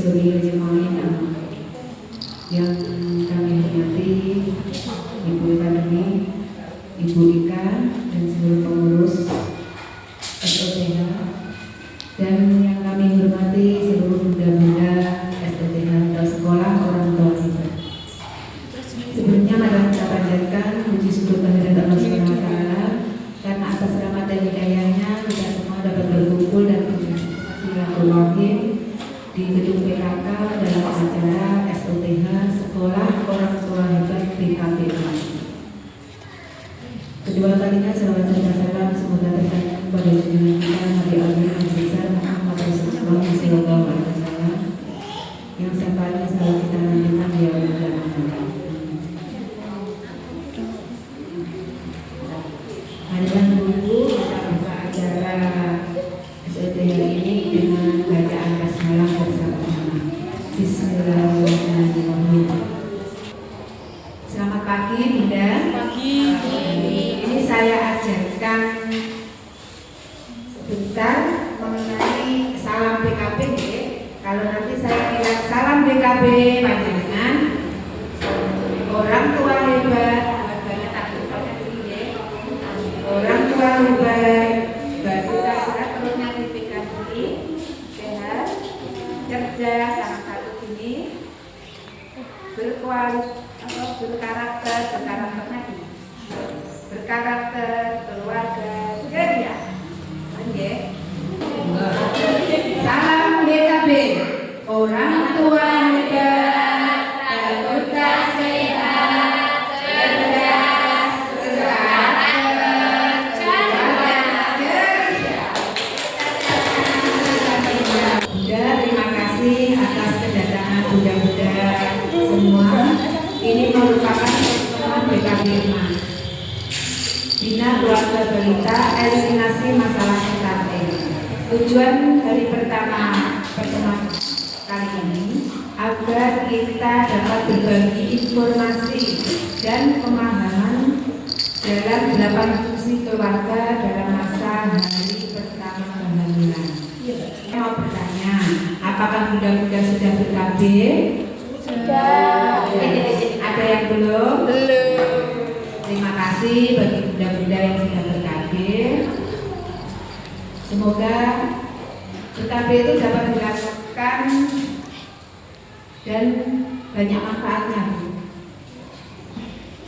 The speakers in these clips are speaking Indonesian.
saudari jemaat yang kami hormati, Ibu Pandemi, Ibu Ika, dan seluruh pengurus SOTH, dan yang kami hormati seluruh bunda-bunda SOTH atau sekolah orang tua kita. Sebelumnya marilah kita panjatkan puji syukur kehadirat Allah Subhanahu wa Ta'ala karena atas rahmat dan hidayahnya kita semua dapat berkumpul dan bersilaturahim di gedung PKK dalam acara SOTH Sekolah Orang Tua Hebat BKP. Kedua kalinya salawat serta salam semoga tersampaikan kepada junjungan kita Nabi Al Besar Muhammad Rasulullah Sallallahu Alaihi Wasallam yang syafaatnya selalu kita nantikan di yaumul qiyamah. Marilah dulu kita buka acara SOTH ini dengan bacaan basmalah bersama-sama. Bismillahirrahmanirrahim. Selamat pagi, Bunda. Pagi. Ini saya ajarkan sebentar mengenai salam BKP. Kalau nanti saya bilang salam BKP panjenengan orang tua hebat, orang tua hebat, batu dasar perlunya di PKP, sehat, cerdas, sama satu ini berkarakter, keluarga, ceria. Salam BKP, orang tua hebat, batu sehat, cerdas, berkarakter, ceria. Bunda, terima kasih atas kedatangan bunda-bunda semua. Ini merupakan pertemuan BKP Bina Keluarga Balita Eliminasi Masalah Stunting. Tujuan hari pertama pertemuan kali ini agar kita dapat berbagi informasi dan pemahaman dalam 8 fungsi keluarga dalam masa hari pertama kehamilan. Saya mau bertanya, apakah bunda-bunda sudah BKP? Sudah. Ada yang belum? Belum. Terima kasih bagi bunda-bunda yang sudah BKP. Semoga BKP itu dapat dilakukan dan banyak manfaatnya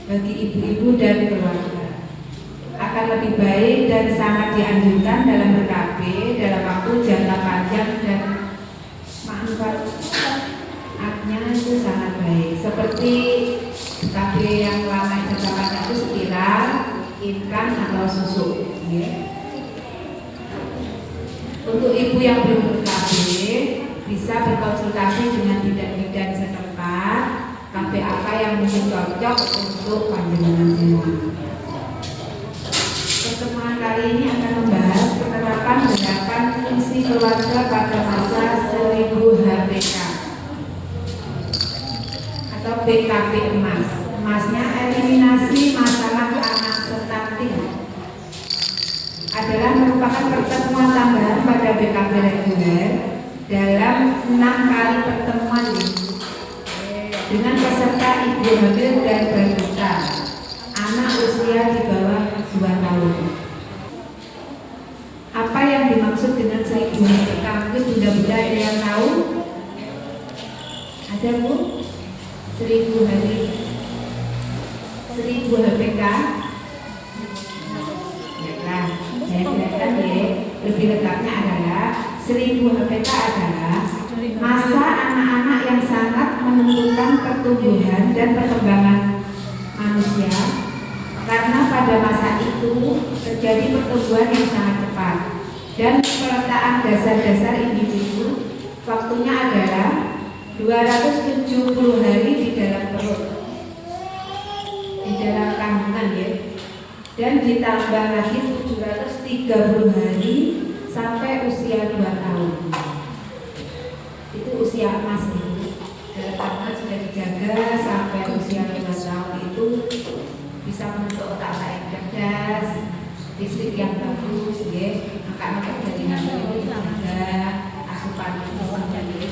bagi ibu-ibu dan keluarga. Akan lebih baik dan sangat dianjurkan dalam BKP dalam waktu jangka panjang dan manfaatnya itu sangat baik. Seperti BKP yang lama jangka panjang itu spiral, ikan atau susu. Untuk ibu yang belum BKP bisa berkonsultasi dengan bidan-bidan setempat KP apa yang mungkin cocok untuk panjenengan semua. Pertemuan kali ini akan membahas penerapan 8 fungsi keluarga pada masa 1000 HPK atau BKP emas. Emasnya eliminasi masalah anak stunting adalah merupakan pertemuan tambahan pada BKP reguler dalam 6 kali pertemuan dengan peserta ibu hamil dan balita anak usia di bawah 2 tahun. Apa yang dimaksud dengan 1000 HPK? Mungkin bunda-bunda ada yang tahu? Ada Bu? 1000 hari 1000 HPK. Baiklah, saya jelaskan ya. Lebih lengkapnya adalah 1000 HPK adalah masa anak-anak yang sangat menentukan pertumbuhan dan perkembangan manusia, karena pada masa itu terjadi pertumbuhan yang sangat cepat dan peletaan dasar-dasar individu. Waktunya adalah 270 hari di dalam perut, di dalam kandungan ya, dan ditambah lagi 730 hari sampai usia 2 tahun. Itu usia emas itu. Dalam kandungan sudah dijaga sampai usia 5 tahun itu bisa membentuk otak yang cerdas, fisik yang bagus ya. Maka dari hamil itu dijaga asupan gizi.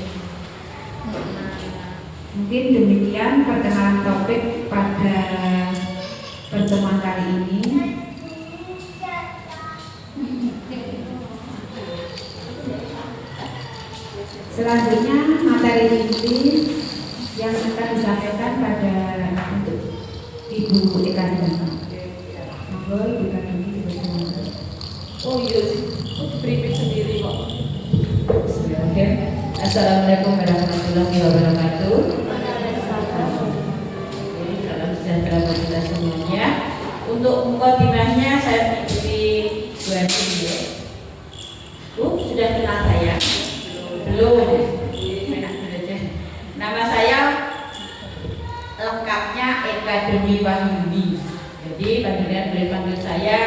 Mungkin demikian perkenalan topik pada pertemuan kali ini. Selanjutnya materi inti yang akan disampaikan pada untuk Ibu Eka Dini. Monggo Ibu Eka Dini dipersilakan. Oh iya sih, briefing sendiri kok. Assalamualaikum warahmatullahi wabarakatuh. Salam sejahtera bagi kita semuanya. Untuk mukadimahnya saya mengikuti Bu Evi ya. Bu sudah kenal saya? Belum. Nama saya lengkapnya Eka Deni Wahyuni. Jadi panjenengan boleh panggil saya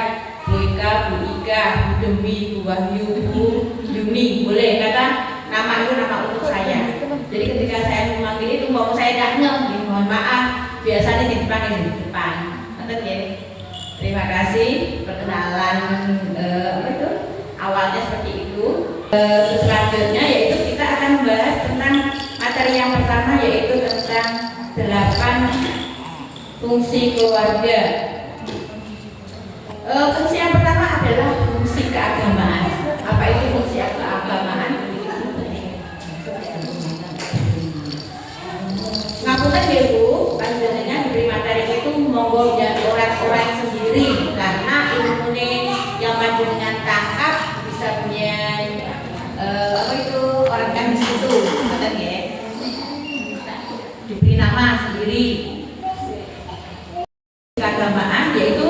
Bu Eka, Bu Ika, Bu Demi, Bu Wahyu, Bu Yuni. Boleh kata nama itu nama untuk saya. Jadi ketika saya memanggil itu mau saya tidak ngeh, mohon maaf. Biasanya dipanggil di depan. Betul ya? Terima kasih perkenalan awalnya seperti itu. Selanjutnya yaitu kita akan membahas tentang materi yang pertama yaitu tentang 8 fungsi keluarga. Fungsi yang pertama adalah fungsi keagamaan. Apa itu fungsi keagamaan? Ngapunten ya Bu, panjenengan diberi materi itu monggo dan orang-orang sendiri karena ilmune yang panjenengan tangkap bisa punya orang kan di situ, betul ya? Diberi nama sendiri. Keagamaan yaitu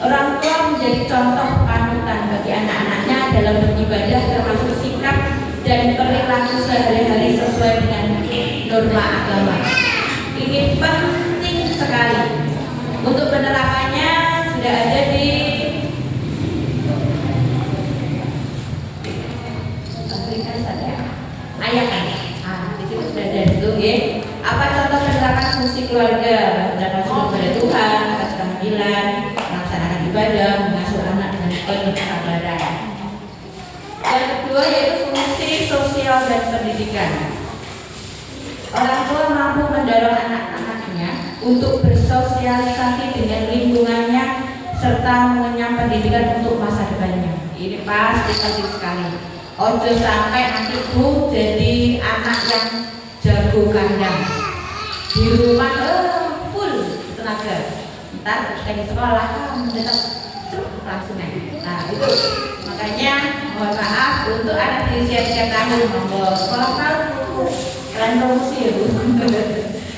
orang tua menjadi contoh panutan bagi anak-anaknya dalam beribadah termasuk sikap dan perilaku sehari-hari sesuai dengan norma agama. Ini penting sekali. Untuk penerapannya sudah ada di ayat kan? Di situ sudah ada itu ya. Apa contoh penerapan fungsi keluarga? Mendapat sumber pada Tuhan, atas kehamilan, melaksanakan ibadah, mengasuh anak dengan penuh kesabaran. Yang kedua yaitu fungsi sosial dan pendidikan. Orang tua mampu mendorong anak-anaknya untuk bersosialisasi dengan lingkungannya serta mengenyam pendidikan untuk masa depannya. Ini pasti penting sekali. Ojo sampai nanti Bu jadi anak yang jago kandang di rumah full tenaga. Ntar ketika di sekolah tetap langsung naik. Nah itu makanya mohon maaf untuk anak di usia tahun monggo sekolah tahu kalian promosi ya Bu.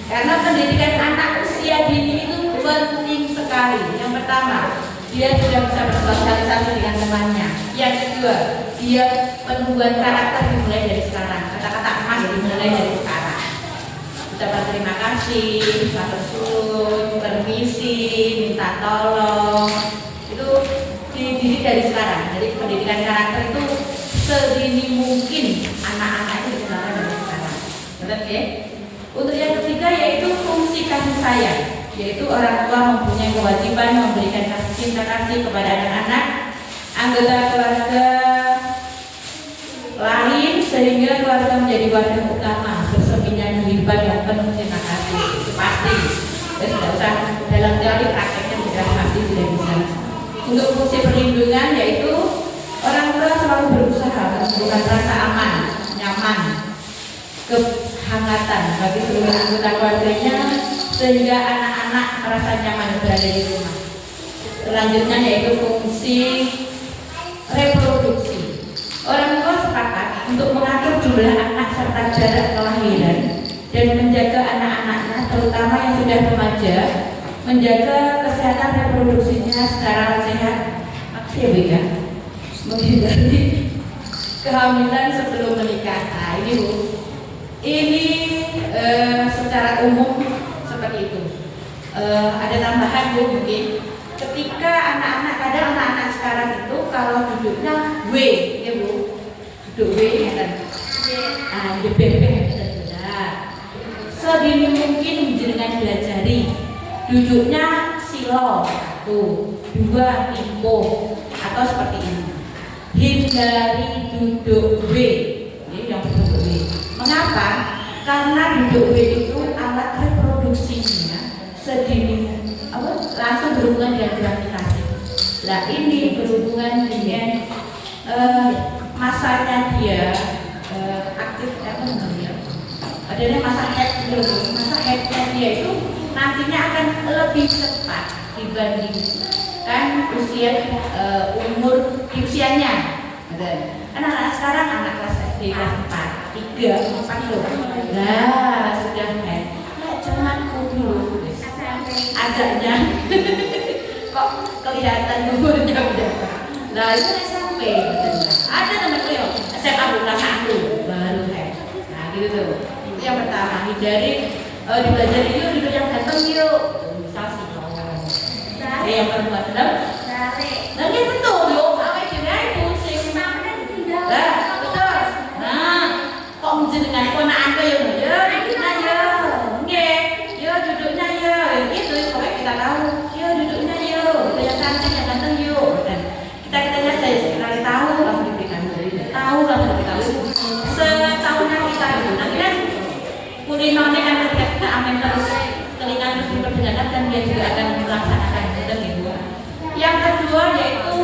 Karena pendidikan anak usia dini itu penting sekali. Yang pertama dia sudah bisa bersosialisasi dengan temannya. Yang kedua dia penumbuhan karakter dimulai dari sekarang. Kata-kata emas dimulai dari sekarang. Ucapan terima kasih, matur suwun, permisi, minta tolong, itu dididik dari sekarang. Jadi pendidikan karakter itu sedini mungkin anak-anak itu dikenalkan dari sekarang. Betul ya? Untuk yang ketiga yaitu fungsi kasih sayang, yaitu orang tua mempunyai kewajiban memberikan kasih cinta kasih kepada anak-anak anggota keluarga lain sehingga keluarga menjadi wadah utama berseminya kehidupan yang penuh cinta kasih. Itu pasti. Ya sudah usah dalam teori prakteknya sudah pasti sudah bisa. Untuk fungsi perlindungan yaitu orang tua selalu berusaha menumbuhkan rasa aman, nyaman, kehangatan bagi seluruh anggota keluarganya sehingga anak-anak merasa nyaman berada di rumah. Selanjutnya yaitu fungsi reproduksi. Orang tua sepakat untuk mengatur jumlah anak serta jarak kelahiran dan menjaga anak-anaknya terutama yang sudah remaja, menjaga kesehatan reproduksinya secara sehat. Maksudnya ya, menghindari kehamilan sebelum menikah. Nah ini Bu, ini secara umum seperti itu. Ada tambahan Bu mungkin. Ketika anak-anak, kadang anak-anak sekarang itu kalau duduknya W, ya Bu, duduk W ya kan, di BP sedini mungkin jenengan belajari duduknya silo 1, 2 timpo atau seperti ini. Hindari duduk W, ini yang duduk W. Mengapa? Karena duduk W itu sedini langsung berhubungan dengan gravitasi. Nah ini berhubungan dengan masanya dia aktif adanya masa head dulu. Masa headnya dia itu nantinya akan lebih cepat dibandingkan umur usianya. Anak-anak sekarang anak kelas SD kelas 4, 3, 4 loh. Nah sudah head. Nah zamanku dulu ajaknya kok kelihatan umurnya udah. Nah itu SMP. Ada teman-teman yang SMA bukan aku baru head. Nah gitu tuh. Itu yang pertama. Hindari dibelajar duduk yang ganteng yuk. Misal sih. Yang perempuan benar. Nah ini betul yuk. Awet juga itu sih. Nah betul. Nah kok menjenengan ponaan ke yuk. Ya duduknya ya. Nggih. Ya duduknya ya. Gitu supaya kita tahu. Ya duduknya yuk. Yang cantik yang ganteng yuk. Dan kita saja sekali tahu langsung diberikan tahu langsung diberikan setahunnya kita itu nanti kan kulinonnya kan ketika kita amin terus telinga terus diperdengarkan kan dia juga akan melaksanakan itu gitu. Yang kedua yaitu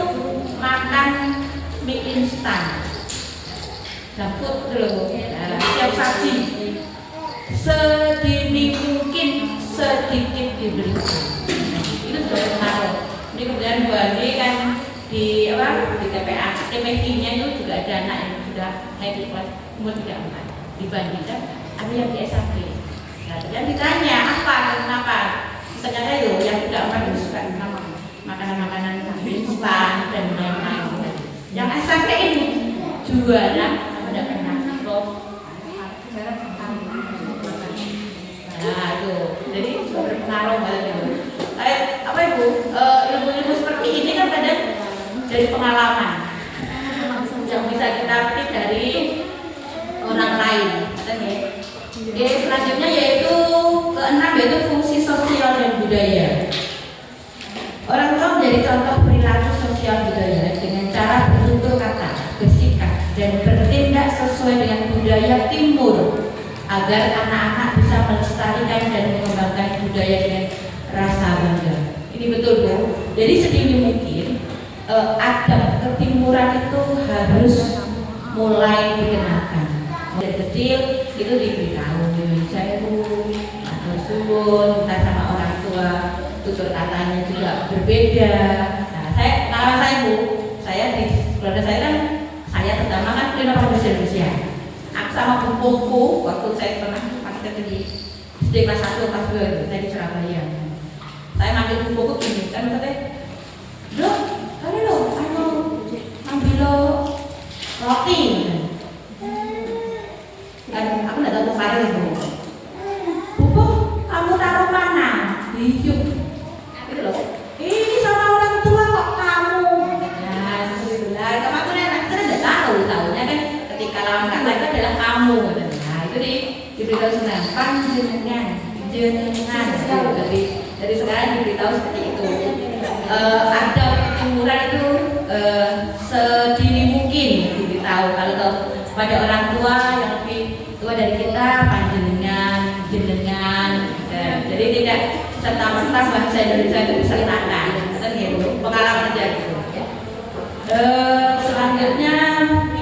makan mie instan dan food dulu siap saji sedini mungkin sedikit diberikan itu sudah berpengaruh. Ini kemudian Bu Andi kan di TPA, TPV-nya itu juga ada anak yang sudah happy kelas umur 34 dibandingkan ada yang di SMP. Nah, yang ditanya apa dan kenapa? Ternyata itu yang tidak orang suka makanan-makanan instan dan lain-lain. Yang SMP ini jualan pada pernah nah itu, jadi sudah berpengaruh banget itu. Apa Ibu? Ilmu-ilmu seperti ini kan kadang dari pengalaman yang bisa kita petik dari orang lain. Selanjutnya yaitu keenam yaitu fungsi sosial dan budaya. Orang tua menjadi contoh perilaku sosial budaya dengan cara bertutur kata, bersikap dan bertindak sesuai dengan budaya timur agar anak-anak bisa melestarikan dan mengembangkan budaya dengan rasa bangga. Ini betul Bu. Jadi sedini mungkin adab ketimuran itu harus mulai dikenalkan. Dari kecil itu diberitahu saya Bu atau suwun kita sama orang tua tutur katanya juga berbeda. Nah saya Bu, saya di keluarga saya kan saya pertama kan punya bahasa Indonesia. Aku sama bukuku waktu saya pernah praktek di SD kelas 1 kelas 2 saya di Surabaya. Saya manggil bukuku gini kan katanya, "Dok, kali lo ambil roti." Kan aku enggak tahu kemarin itu. "Buku, kamu taruh mana?" "Iya." Gitu loh. "Ini sama orang tua kok kamu." Nah, alhamdulillah. Kamu tuh enggak tahu, tahunya kan ketika lawan kata itu adalah kamu. Nah, itu diberitahu senang panjenengan, jenengan. Dari sekarang diberitahu seperti itu. Ada timuran itu sedini mungkin diberitahu kalau pada orang tua yang lebih tua dari kita panjenengan, jenengan. Jadi tidak serta-merta bahasa Indonesia itu disertakan. Gitu. Pengalaman aja gitu. Selanjutnya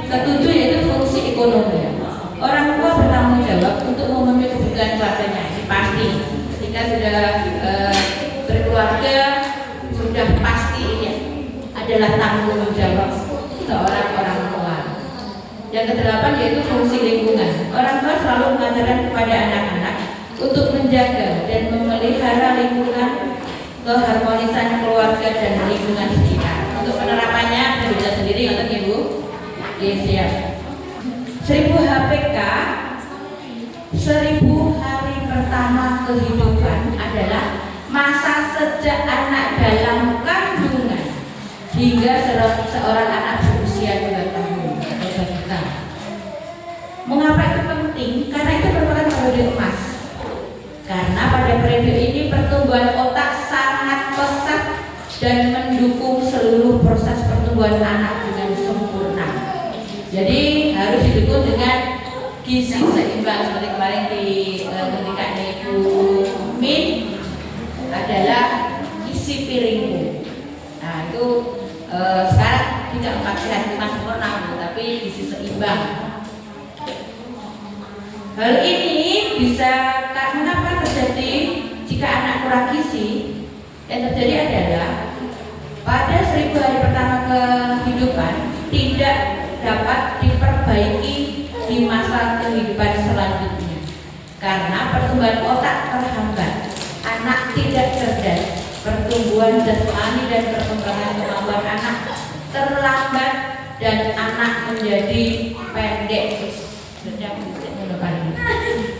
ketujuh yaitu fungsi ekonomi. Orang tua bertanggung jawab untuk memenuhi kebutuhan keluarganya. Ini pasti. Ketika sudah berkeluarga sudah pasti ini adalah tanggung jawab seorang orang tua. Yang kedelapan yaitu fungsi lingkungan. Orang tua selalu mengajarkan kepada anak-anak untuk menjaga dan memelihara lingkungan, keharmonisan keluarga dan lingkungan sekitar. Untuk penerapannya bisa sendiri nggak Ibu? Oke, siap. 1000 HPK 1000 hari pertama kehidupan adalah masa sejak anak dalam kandungan hingga seorang anak berusia 2 tahun atau balita. Mengapa itu penting? Karena itu merupakan periode emas. Karena pada periode ini pertumbuhan otak sangat pesat dan mendukung seluruh proses pertumbuhan anak dengan sempurna. Jadi harus didukung dengan gizi seimbang seperti kemarin di ketika Ibu Min adalah isi piringku. Nah itu sekarang tidak 4 sehat 5 sempurna, tapi gizi seimbang. Hal ini bisa kenapa terjadi jika anak kurang gizi? Yang terjadi adalah pada 1000 hari pertama kehidupan tidak dapat diperbaiki di masa kehidupan selanjutnya karena pertumbuhan otak terhambat, anak tidak cerdas, pertumbuhan jasmani dan perkembangan kemampuan anak terlambat dan anak menjadi pendek.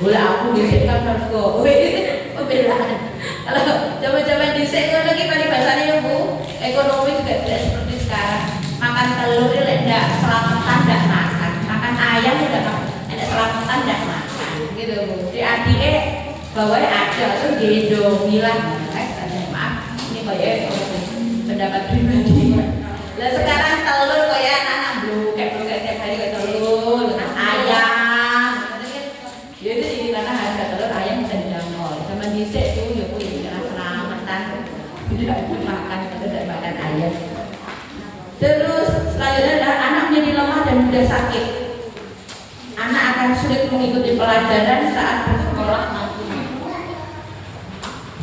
Bola aku disik kan mergo pembelaan. Kalau zaman-zaman disik ngono iki paling bahasane ya Bu, ekonomi juga tidak seperti sekarang. Makan telur itu tidak selamatan tidak makan, makan ayam tidak tidak selamatan tidak makan, gitu Bu. Di adike bawahnya ada tuh gendong bilang, maaf ini kayak pendapat pribadi. Lah sekarang telur kayak anak-anak blokek setiap hari kayak telur, ayam. Jadi karena harga telur ayam terjangkau. Zaman dhisik tuh ya kuwi selamatan tidak makan tidak makan ayam. Terus selanjutnya adalah anak menjadi lemah dan mudah sakit. Anak akan sulit mengikuti pelajaran saat bersekolah nantinya.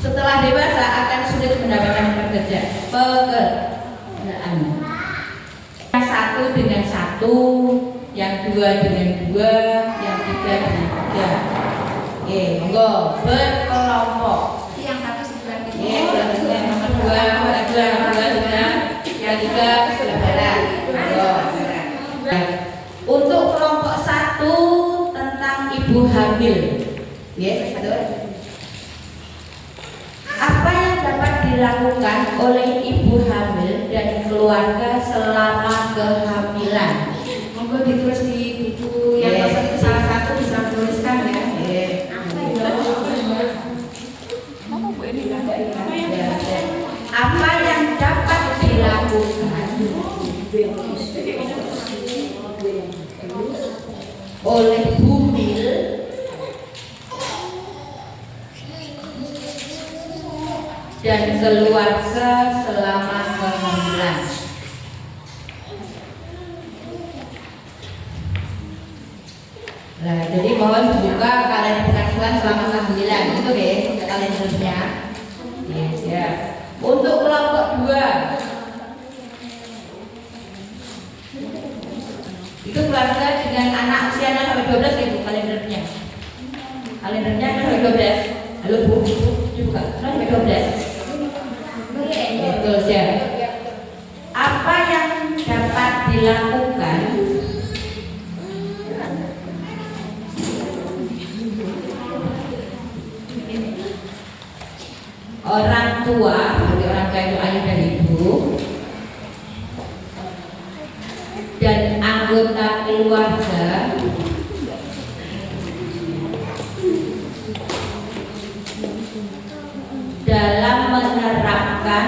Setelah dewasa akan sulit mendapatkan pekerjaan. Yang satu dengan satu, yang dua dengan dua, yang tiga dengan tiga. Oke, monggo berkelompok. Yang satu sebelah kiri. Yang nomor dua sudah, yang tiga sudah beres. Monggo. Untuk kelompok satu tentang ibu hamil. Betul. Apa yang dapat dilakukan oleh ibu hamil dan keluarga selama kehamilan? Monggo ditulis di buku yang salah satu bisa tuliskan ya. Apa yang dapat dilakukan oleh bumil dan keluarga selama kehamilan? Nah, jadi mohon dibuka kalender pengasuhan selama kehamilan itu deh kalendernya. Ya. Untuk kelompok 2 itu keluarga dengan anak usianya sampai 12 ya Bu kalendernya. Kalendernya sampai 12. Halo Bu, dibuka sampai 12. Betul ya. Apa yang dapat dilakukan orang tua, berarti orang tua itu ayah dan ibu, dan anggota keluarga dalam menerapkan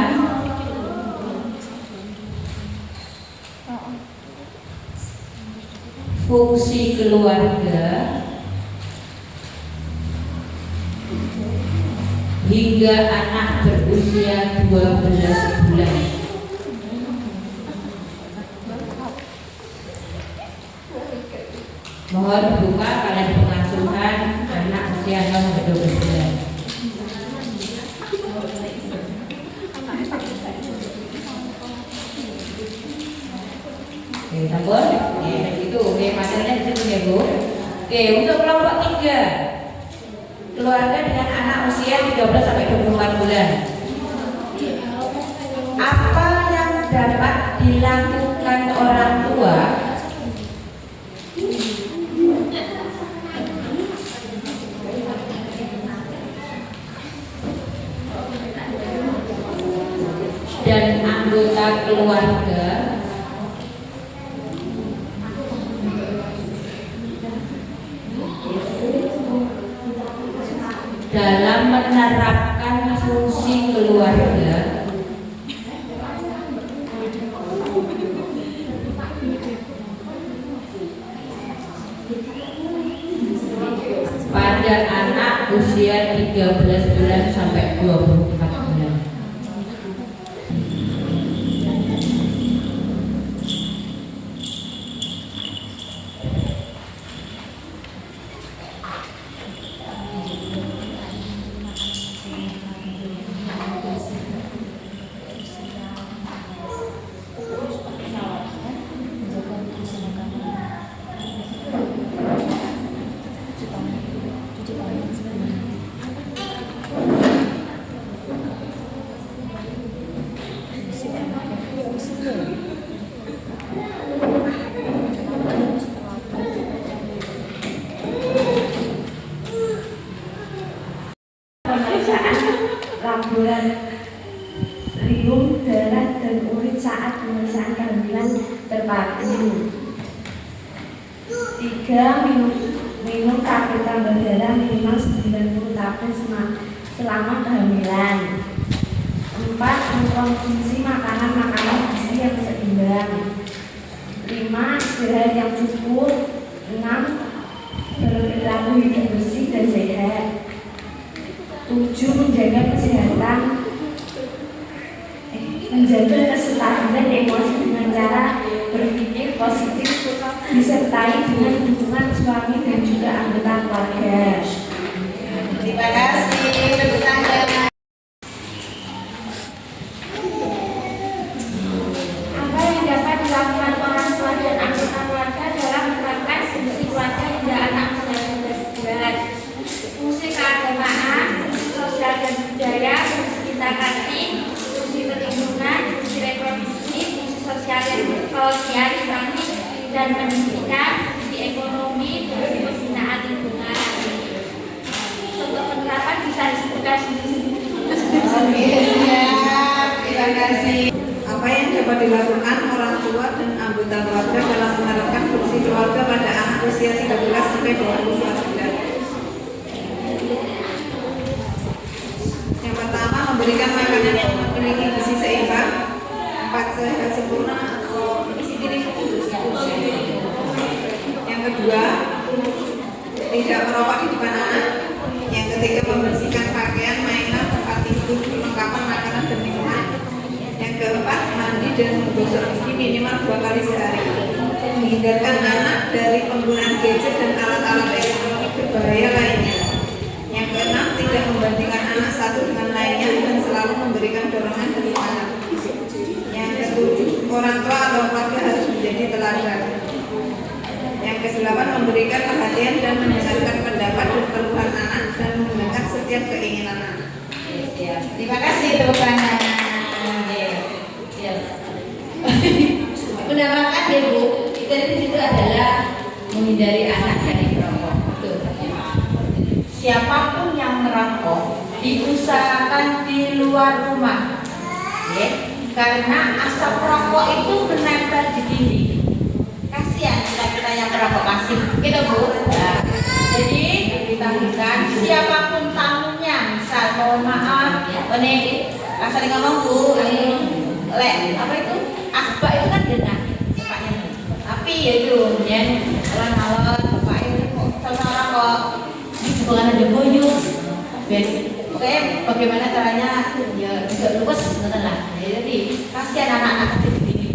fungsi keluarga hingga anak berusia 12 bulan. Mohon buka kalender pengasuhan anak usia 0 sampai 12 bulan. Oke, sabar. Itu materinya di situ ya Bu. Oke, untuk kelompok 3 keluarga dengan anak usia 13 sampai 24 bulan. Apa yang dapat dilakukan orang tua dan anggota keluarga dalam menerapkan fungsi keluarga pada anak usia 13 bulan sampai 24 bulan. pemeriksaan laboratorium darah dan urin saat pemeriksaan kehamilan terpadu. 3. Minum tablet tambah darah minimal 90 tablet selama kehamilan. 4. Mengkonsumsi makanan-makanan gizi yang seimbang. 5. Istirahat yang cukup. 6. Berperilaku hidup bersih dan sehat. 7. Menjaga kesehatan, menjaga kestabilan emosi dengan cara berpikir positif disertai dengan dukungan suami dan juga anggota keluarga. Terima kasih. Tepuk tangan. Apa yang dapat dilakukan orang tua dan anggota keluarga dalam menerapkan fungsi keluarga pada anak usia 12? Fungsi keagamaan, fungsi sosial dan budaya, fungsi cinta kasih, fungsi perlindungan, fungsi reproduksi, fungsi sosial dan pendidikan, fungsi ekonomi, fungsi pembinaan lingkungan. Contoh penerapan bisa disebutkan sendiri. Oke, siap. Terima kasih. Apa yang dapat dilakukan orang tua dan anggota keluarga dalam menerapkan fungsi keluarga pada anak usia 13 sampai 24 bulan? Yang pertama, memberikan makanan yang memiliki gizi seimbang. 4. Sehat sempurna atau isi piring. Yang kedua, tidak merokok di depan anak. Yang ketiga, membersihkan pakaian, mainan, tempat tidur, perlengkapan makanan dan minuman. Yang keempat, mandi dan menggosok gigi minimal 2 kali sehari. Menghindarkan anak dari penggunaan gadget dan alat-alat elektronik berbahaya lainnya. Yang keenam, tidak membandingkan anak satu dengan lainnya dan selalu memberikan dorongan dan semangat. Yang ketujuh, orang tua atau keluarga harus menjadi teladan. Yang kedelapan, memberikan perhatian dan mendengarkan pendapat dan keluhan anak dan mendengar setiap keinginan anak. Terima kasih tepuk tangan. Menambahkan ya Bu, kita di situ adalah menghindari anak dari merokok. Betul. Siapapun yang merokok diusahakan di luar rumah, ya, karena asap rokok itu menempel di dinding. Kasihan kita yang merokok pasif, gitu Bu. Nah, jadi ditambahkan siapapun tamunya, misal mohon maaf, ini asal ngomong Bu, apa itu? Asbak itu kan genah, bapaknya. Tapi ya itu, ya, alon-alon, bapak itu saudara kok. Bukan ada boyong, oke, bagaimana caranya ya tidak lupas, betul lah. Jadi kasihan anak-anak kecil begini,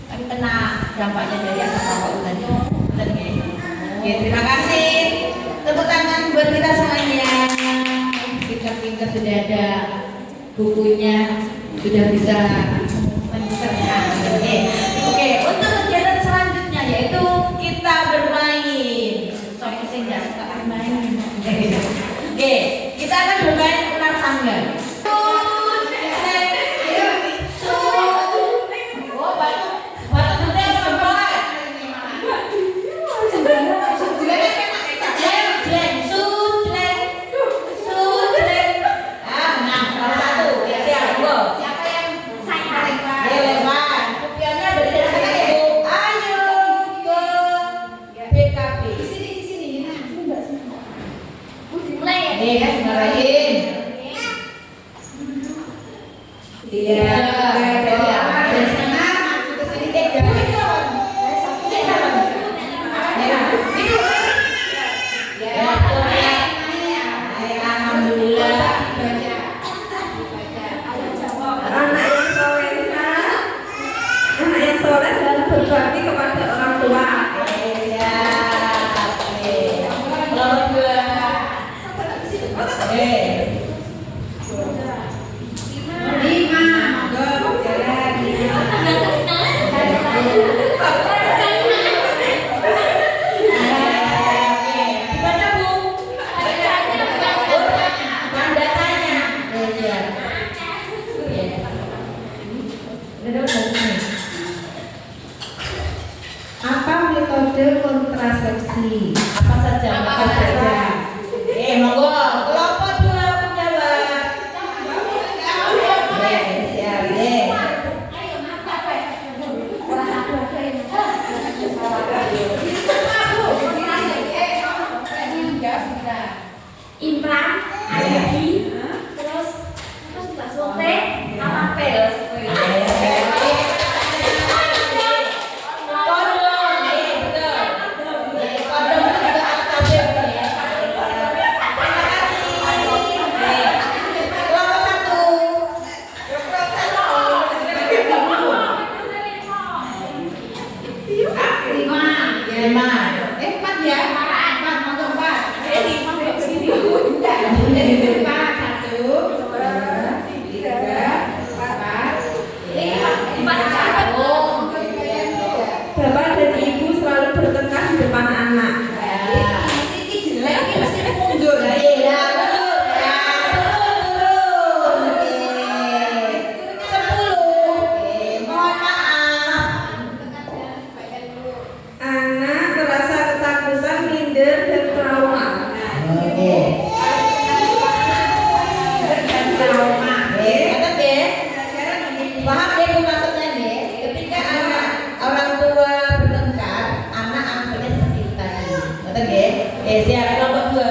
kan kena dampaknya dari asap rokok tadi. Oke, terima kasih. Tepuk tangan buat kita semuanya. Pintar-pintar sudah ada bukunya, sudah bisa mencerna. Oke, untuk kegiatan selanjutnya yaitu kita bermain. Soalnya saya nggak suka bermain. Oke, kita akan bermain ular tangga. berbakti kepada orang tua. Lima. implan, alergi, terus juga suntik, sama pil. Bapak dan Ibu selalu bertengkar di depan anak. Anak merasa ketakutan, minder, dan trauma. Paham deh Bu maksudnya deh. Ketika orang tua bertengkar, anak akhirnya seperti itu tadi. Betul deh. Siap kelompok 2.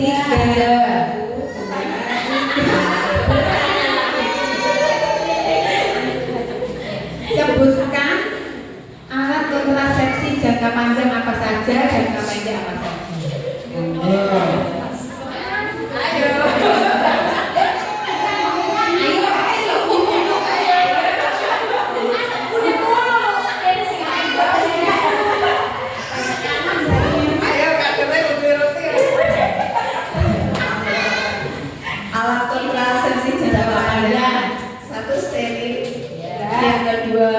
3. Sebutkan alat kontrasepsi jangka panjang apa saja, jangka pendek apa saja. Alat kontrasepsi jangka panjang, 1 steril, yang kedua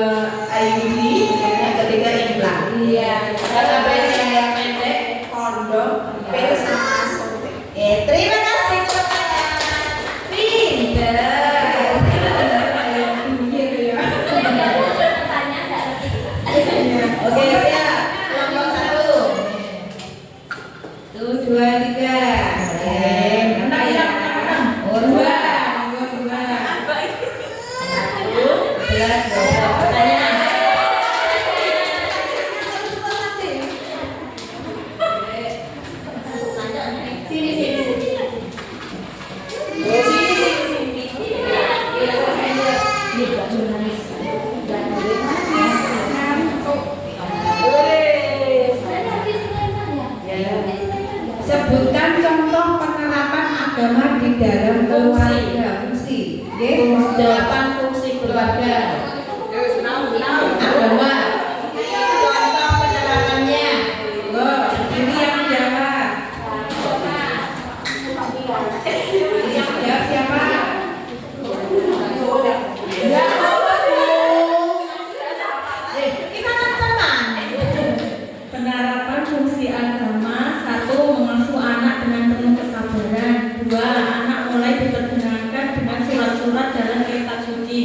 IUD, yang ketiga implan. Jangka pendek kondom, pil sama suntik. Terima kasih teman-teman. Pinter. Oke ya, kelompok 1. 2, 3. Sebutkan contoh penerapan agama di dalam keluarga. Fungsi. Delapan fungsi keluarga. Agama. Contoh penerapannya. Ini yang menjawab. Yang menjawab siapa? Penerapan fungsi agama: 1. Mengasuh anak dengan penuh kesabaran. 2. Anak mulai diperkenalkan dengan surat-surat dalam kitab suci.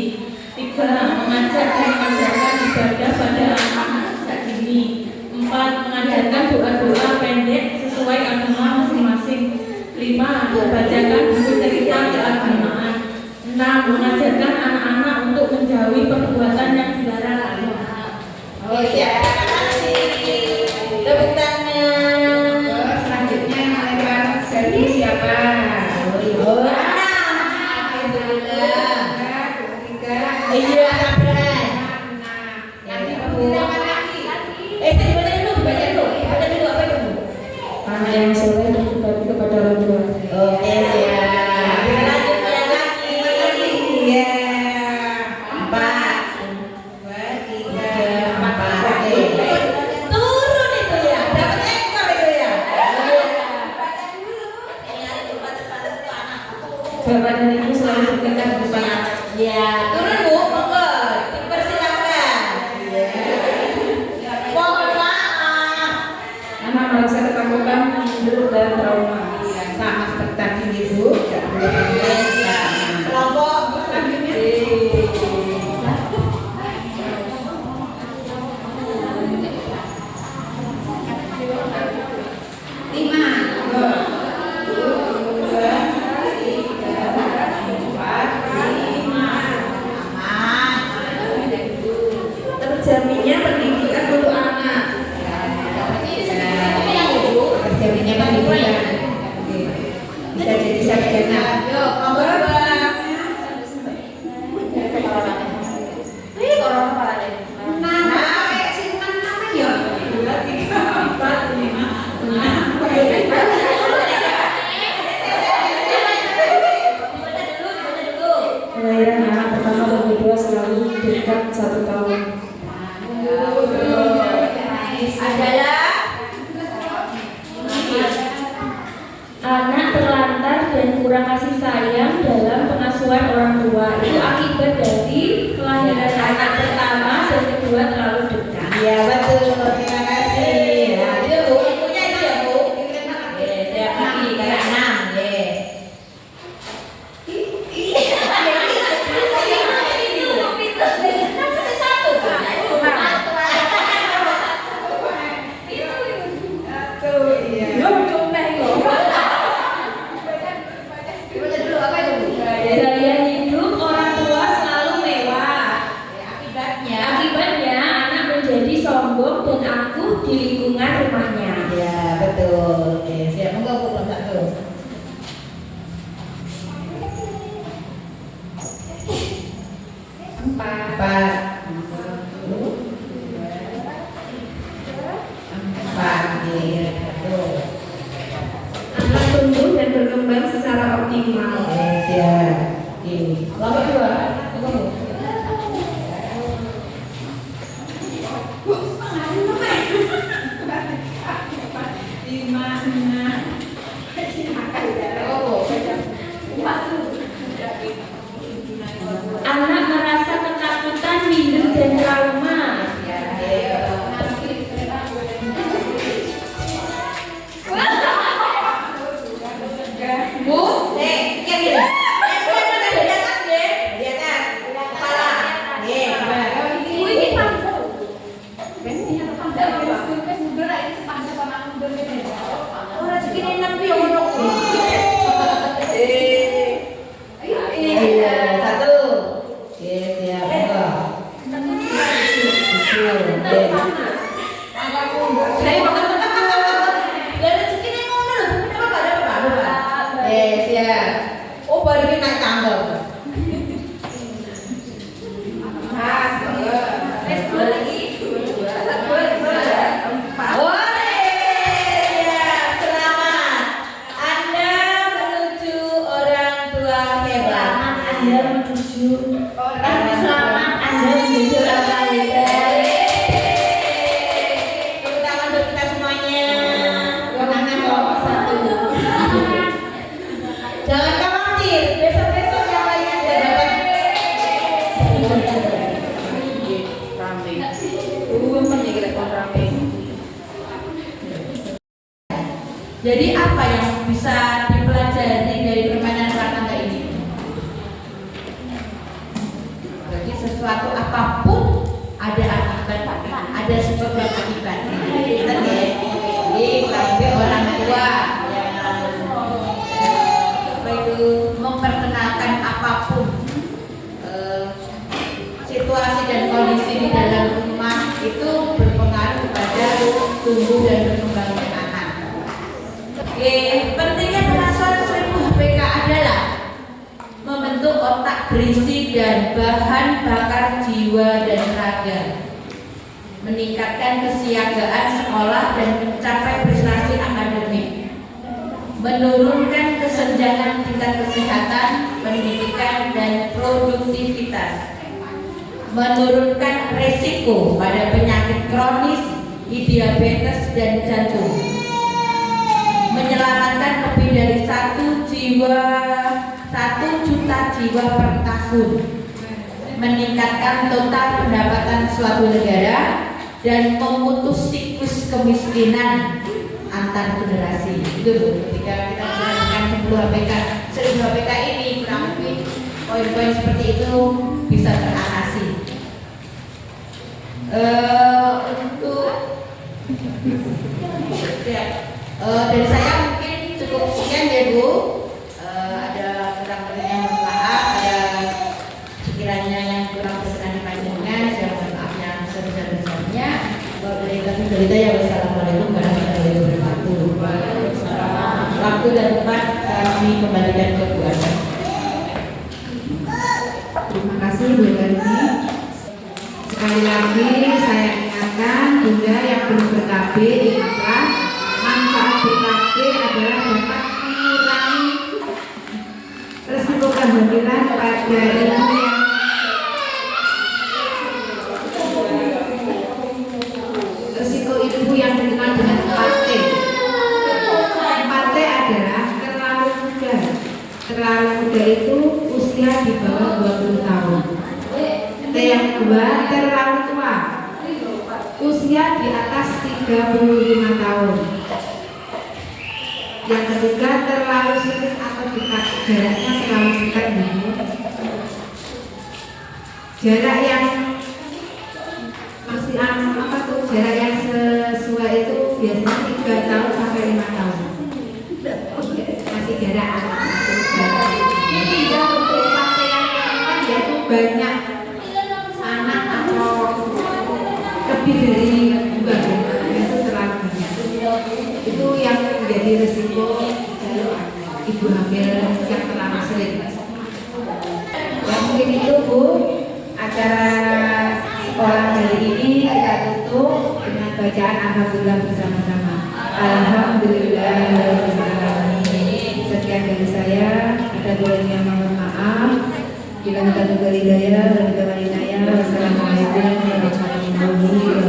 3. Mengajar dan mengajarkan ibadah pada anak sejak dini. 4. Mengajarkan doa-doa pendek sesuai agama masing-masing. 5. Membacakan buku cerita keagamaan. 6. Mengajarkan anak-anak untuk menjauhi perbuatan yang dilarang. Terima kasih. Tepuk tangan. Selanjutnya yang melempar dari siapa? Iya, sampai. Nanti Baca dulu apa itu? Anak yang soleh dan berbakti kepada orang tua. Oke, siap. Kita lanjut ke yang lagi. Iya. 4. 2, 3, 4. Turun itu ya. Dapat ekor itu ya. Bapak dan Ibu selalu bertengkar di depan anak. Ya, turun Bu, monggo. Dipersilakan. Mohon maaf. Anak merasa ketakutan, minder, dan trauma. Sama seperti tadi Ibu, tidak boleh pakai. Kelompok selanjutnya. Terjaminnya pendidikan untuk anak. dan kurang kasih sayang dalam pengasuhan orang tua. Itu akibat dari kelahiran anak pertama dan kedua terlalu dekat. Iya betul, terima kasih. Nah, itu Bu, ibunya itu ya Bu. Siap lagi, kakak 6. Gaya hidup orang tua selalu mewah. Akibatnya anak menjadi sombong dan angkuh di lingkungan rumahnya. Ya betul. Oke, siap. Monggo Bu, kelompok 1. Empat. Iya, betul. Anak tumbuh dan berkembang secara optimal. Siap. Oke. Kelompok 2. Monggo Bu. Anak merasa ketakutan, minder dan trauma. Bu, yang ini. Yang mana di atas deh? Di atas. Kepala. Gimana? Ibu ini panggung. Orang segini nabi yang ngomong. Iya, 1. Oke, siap. Monggo. Saya mau gak ada segini ngono lho, kenapa gak ada apa-apa? Siap. Oh, baru ini naik tangga. Boleh. Siap, selamat. Anda menuju orang tua hebat. Anda menuju selamat Anda menuju orang tua hebat. Tepuk tangan untuk kita semuanya. Tangan kelompok 1. Jangan khawatir, besok-besok yang lainnya sudah dapat. Jadi apa yang bisa dipelajari dari permainan rumah tangga ini? Jadi sesuatu apapun ada akibat, ada sebab dan akibat. Jadi sampai orang tua yang apa itu memperkenalkan apapun situasi dan kondisi di dalam rumah itu berpengaruh pada tumbuh dan berkembangnya anak. Oke, pentingnya pengasuhan 1000 HPK adalah membentuk otak berisi dan bahan bakar jiwa dan raga, meningkatkan kesiagaan sekolah dan mencapai prestasi akademik, menurunkan kesenjangan tingkat kesehatan, pendidikan dan produktivitas, menurunkan resiko pada penyakit kronis, diabetes dan jantung, menyelamatkan lebih dari 1 juta jiwa per tahun, meningkatkan total pendapatan suatu negara, dan memutus siklus kemiskinan antar generasi. Itu ketika kita menggunakan 10 HPK, 1000 HPK ini kurang lebih poin-poin seperti itu bisa teratasi. Untuk dari saya mungkin cukup sekian ya Bu. Ada kurang lebihnya mohon maaf, ada sekiranya yang kurang berkenan dipanjangnya, saya mohon maaf yang sebesar-besarnya. Dari saya wassalamualaikum warahmatullahi wabarakatuh. Waktu dan tempat kami kembalikan ke Bu Ana. Terima kasih Bu Erni. Sekali lagi saya ingatkan Bunda yang belum ber-KB, ingatlah manfaat ber-KB adalah dapat mengurangi resiko kehamilan pada ibu yang resiko ibu yang dikenal dengan 4T. 4T adalah terlalu muda, terlalu muda itu usia di bawah 20 tahun. Yang kedua, terlalu tua, usia di atas 35 tahun. Yang ketiga, terlalu sering atau dekat, jaraknya terlalu dekat dengan jarak yang masih jarak yang sesuai itu biasanya 3 tahun sampai 5 tahun. Masih jarak anak. Tidak untuk faktor yang kedua yaitu banyak anak atau lebih dari 2 itu terlalu banyak. Itu yang menjadi resiko ibu hamil yang terlalu sering. Ya mungkin itu Bu, acara sekolah hari ini kita tutup dengan bacaan alhamdulillah bersama-sama. Alhamdulillah. Sekian dari saya. Kita bolehnya mohon maaf. Bila kita juga hidayah dan kita walidayah. Wassalamualaikum warahmatullahi wabarakatuh.